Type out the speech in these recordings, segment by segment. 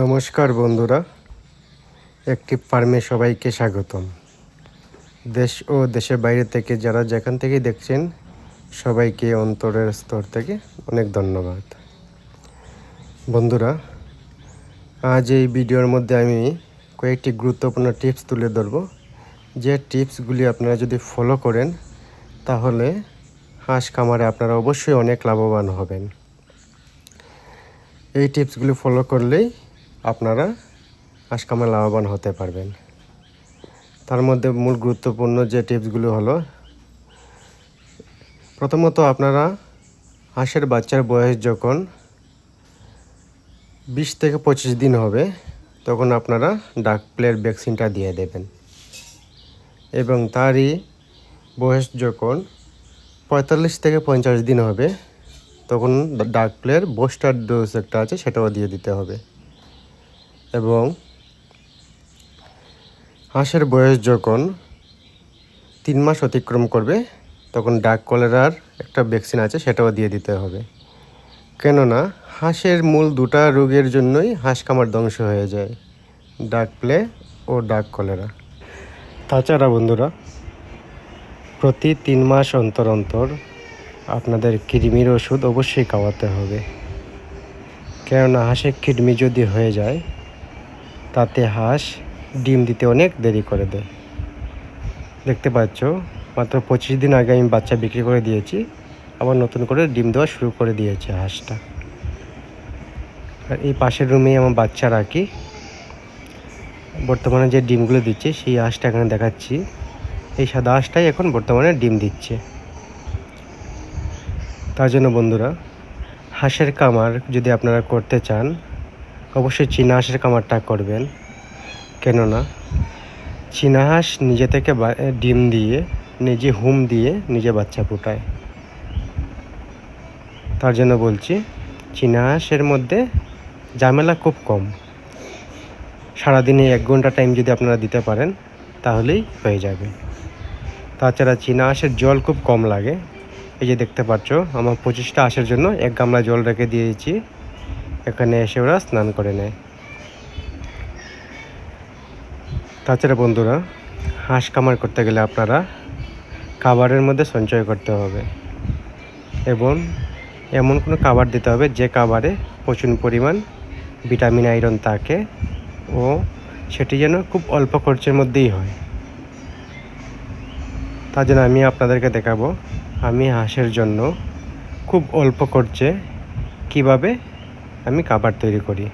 নমস্কার বন্ধুরা, একটি ফার্মে সবাইকে স্বাগতম। দেশ ও দেশের বাইরে থেকে যারা যেখান থেকে দেখছেন সবাইকে অন্তরের স্তর থেকে অনেক ধন্যবাদ। বন্ধুরা, আজ এই ভিডিওর মধ্যে আমি কয়েকটি গুরুত্বপূর্ণ টিপস তুলে ধরব, যে টিপসগুলি আপনারা যদি ফলো করেন তাহলে হাঁস খামারে আপনারা অবশ্যই অনেক লাভবান হবেন। এই টিপসগুলি ফলো করলেই আপনারা হাঁস খামারে লাভবান হতে পারবেন। তার মধ্যে মূল গুরুত্বপূর্ণ যে টিপসগুলো হলো, প্রথমত আপনারা হাঁসের বাচ্চার বয়স যখন 20 থেকে 25 দিন হবে তখন আপনারা ডাক প্লের ভ্যাকসিনটা দিয়ে দেবেন, এবং তারই বয়স যখন 45 থেকে 50 দিন হবে তখন ডাক প্লের বুস্টার ডোজ একটা আছে সেটাও দিয়ে দিতে হবে। এবং হাঁসের বয়স যখন 3 মাস অতিক্রম করবে তখন ডাক কলেরার একটা ভ্যাকসিন আছে সেটাও দিয়ে দিতে হবে। কেননা হাঁসের মূল দুটা রোগের জন্যই হাঁস খামার ধ্বংস হয়ে যায়, ডাক প্লে ও ডাক কলেরা। তাছাড়া বন্ধুরা, প্রতি 3 মাস অন্তর অন্তর আপনাদের কৃমির ওষুধ অবশ্যই খাওয়াতে হবে। কেননা হাঁসের কৃমি যদি হয়ে যায় তাতে হাঁস ডিম দিতে অনেক দেরি করে দেয়। দেখতে পাচ্ছ, মাত্র 25 দিন আগে আমি বাচ্চা বিক্রি করে দিয়েছি, আবার নতুন করে ডিম দেওয়া শুরু করে দিয়েছে হাঁসটা। আর এই পাশের রুমেই আমার বাচ্চা রাখি, বর্তমানে যে ডিমগুলো দিচ্ছে সেই হাঁসটা এখানে দেখাচ্ছি। এই সাদা হাঁসটাই এখন বর্তমানে ডিম দিচ্ছে। তার জন্য বন্ধুরা, হাঁসের খামার যদি আপনারা করতে চান অবশ্যই চীনা হাঁসের খামারটা করবেন। কেননা চীনা হাঁস নিজে থেকে ডিম দিয়ে, নিজে হুম দিয়ে নিজে বাচ্চা ফোটায়। তার জন্য বলছি, চীনা হাঁসের মধ্যে ঝামেলা খুব কম। সারাদিনে 1 ঘন্টা টাইম যদি আপনারা দিতে পারেন তাহলেই হয়ে যাবে। তাছাড়া চীনা হাঁসের জল খুব কম লাগে। এই যে দেখতে পাচ্ছ, আমার 25টা হাঁসের জন্য 1 গামলা জল রেখে দিয়েছি, এখানে এসে ওরা স্নান করে নেয়। তাছাড়া বন্ধুরা, হাঁস খামার করতে গেলে আপনারা খাবারের মধ্যে সঞ্চয় করতে হবে, এবং এমন কোনো খাবার দিতে হবে যে খাবারে প্রচুর পরিমাণ ভিটামিন আয়রন থাকে, ও সেটি যেন খুব অল্প খরচের মধ্যেই হয়। তার জন্য আমি আপনাদেরকে দেখাবো আমি হাঁসের জন্য খুব অল্প খরচে কিভাবে আমি খাবার তৈরি করি।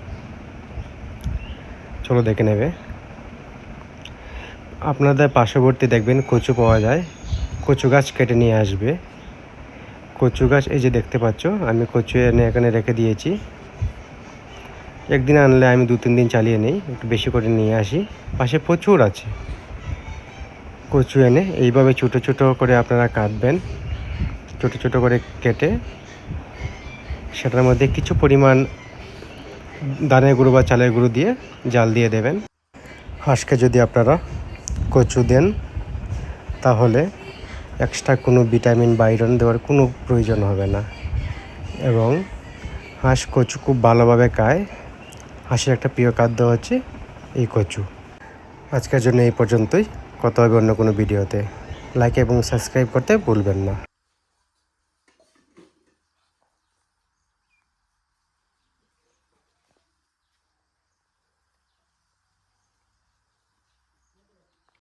চলো দেখে নেবে। আপনাদের পার্শ্ববর্তী দেখবেন কচু পাওয়া যায়, কচু গাছ কেটে নিয়ে আসবে। কচু গাছ এই যে দেখতে পাচ্ছ, আমি কচু এনে এখানে রেখে দিয়েছি। একদিন আনলে আমি 2-3 দিন চালিয়ে নিই, একটু বেশি করে নিয়ে আসি। পাশে প্রচুর আছে। কচু এনে এইভাবে ছোটো ছোটো করে আপনারা কাটবেন, ছোটো ছোটো করে কেটে সেটার মধ্যে কিছু পরিমাণ ধানের গুঁড়ো বা চালের গুঁড়ো দিয়ে জাল দিয়ে দেবেন। হাঁসকে যদি আপনারা কচু দেন তাহলে এক্সট্রা কোনো ভিটামিন বা আয়রন দেওয়ার কোনো প্রয়োজন হবে না, এবং হাঁস কচু খুব ভালোভাবে খায়। হাঁসের একটা প্রিয় খাদ্য হচ্ছে এই কচু। আজকের জন্য এই পর্যন্তই, কথা হবে অন্য কোনো ভিডিওতে। লাইক এবং সাবস্ক্রাইব করতে ভুলবেন না।